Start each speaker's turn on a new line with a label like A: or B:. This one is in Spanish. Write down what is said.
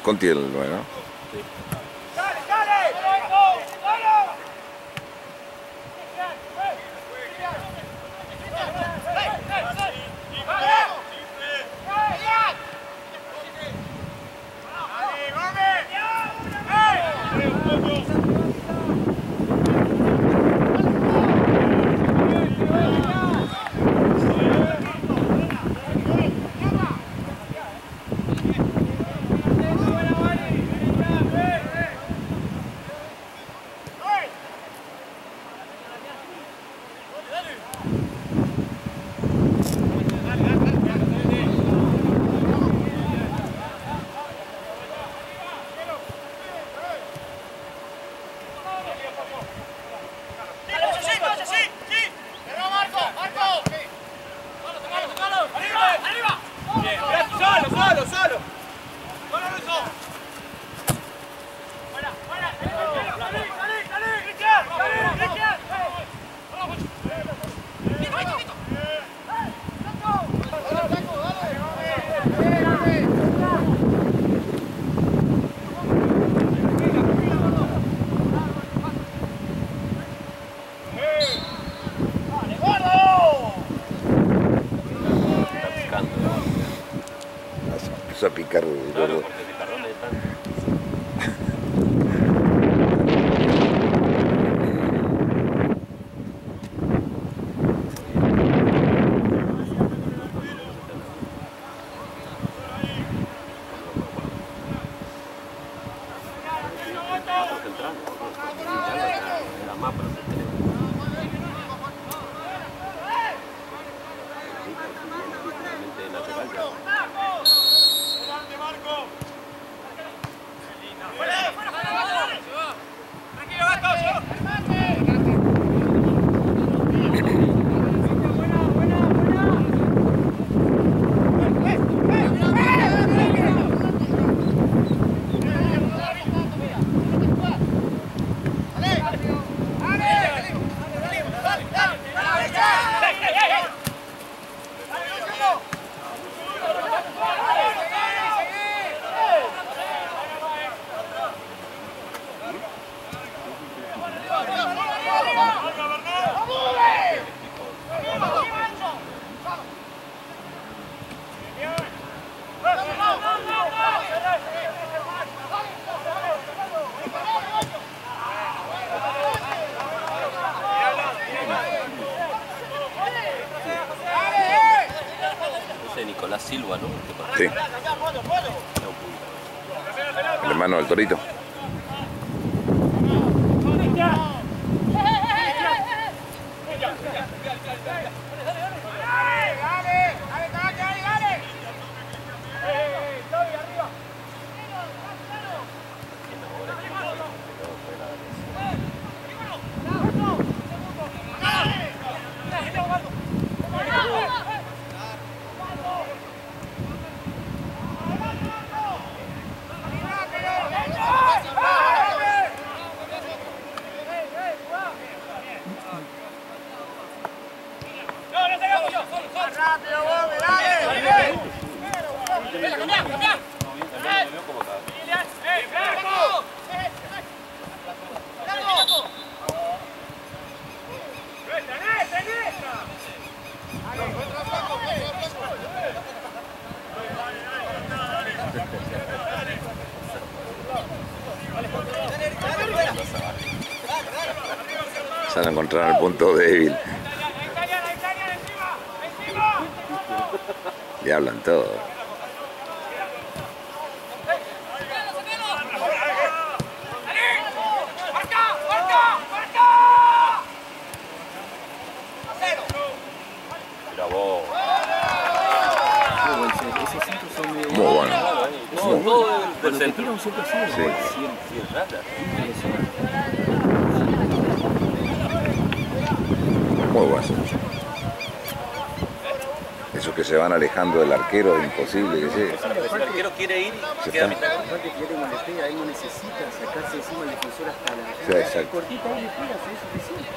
A: Conti el 9, ¿no?
B: Sí.
A: A picar el
B: Claro,
A: gordo.
B: porque picarrones están. Era más para hacer Nicolás Silva, ¿no?
A: Sí. El hermano del Torito. Se van a encontrar el punto débil. Y hablan todo.
B: Mira vos.
A: Muy bueno.
B: Todo del centro.
A: Sí. Muy bueno. Esos que se van alejando del arquero es imposible que llegue.
B: El arquero quiere ir y
A: Se
B: queda a
A: está.
B: mitad.
C: Aparte que ya te molesté, ahí no necesita sacarse encima el defensor hasta la...
A: Sí, exacto.
C: Cortita ahí le pega, es suficiente.